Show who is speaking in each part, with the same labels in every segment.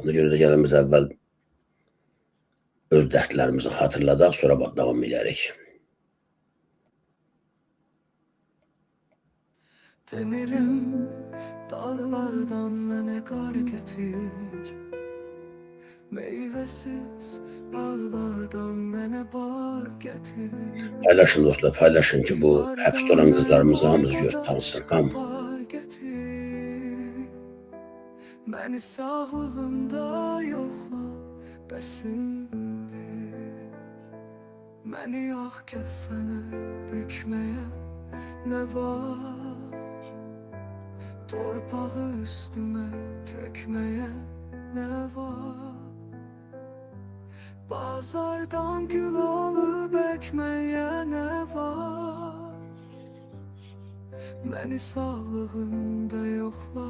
Speaker 1: Ona görə də gəlimiz əvvəl öz dərdlərimizi xatırladaq, sonra davam edərik.
Speaker 2: Demirim dağlardan mənə qar gətir, meyvəsiz bağlardan mənə bar gətir.
Speaker 1: Paylaşın dostlar, paylaşın ki bu həbsdə olan qızlarımızı hamımız tanısın.
Speaker 2: Məni sağlığımda yoxla, bəsimdir. Məni ağ kəffənə bükməyə nə var? Torpağı üstümə tökməyə nə var? Bazardan gül alıp ekməyə nə var? Məni sağlığımda yoxla,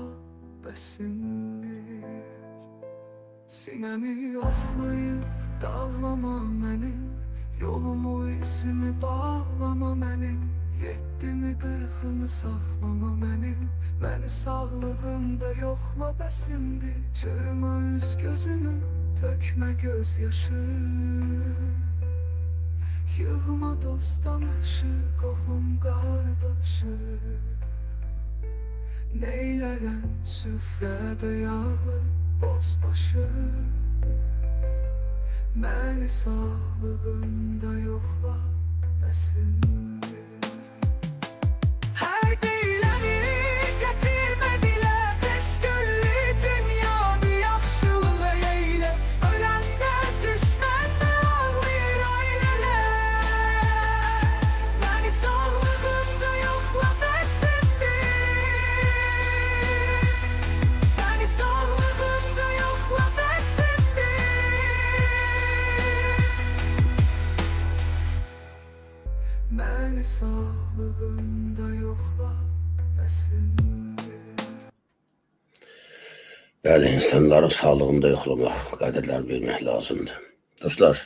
Speaker 2: bəsimdir. Sinəmi yoxlayıb dağlama mənim, yolumu izimi bağlama mənim, yeddimi qırxımı saxlama mənim. Məni sağlığımda yoxla, bəsimdir. Çırma üz gözünü, tökmə göz yaşı, yığma dost tanışı, qohum qardaşı. Neylərəm süfrədə yağlı bozbaşı, məni sağlığımda yoxla, bəsimdir. Hər deyiləni gətirmə dilə, təşküllü dünyanı yaxşılığa eylə. Öləndə düşmənlə ağlayır ailələr, məni sağlığımda yoxla, bəsimdir. Məni sağlığımda yoxla, bəsimdir. Məni sağlığımda yoxla, bəsimdir.
Speaker 1: Bəli, insanların sağlığında yoxlamaq, qədərlər bilmək lazımdır. Dostlar,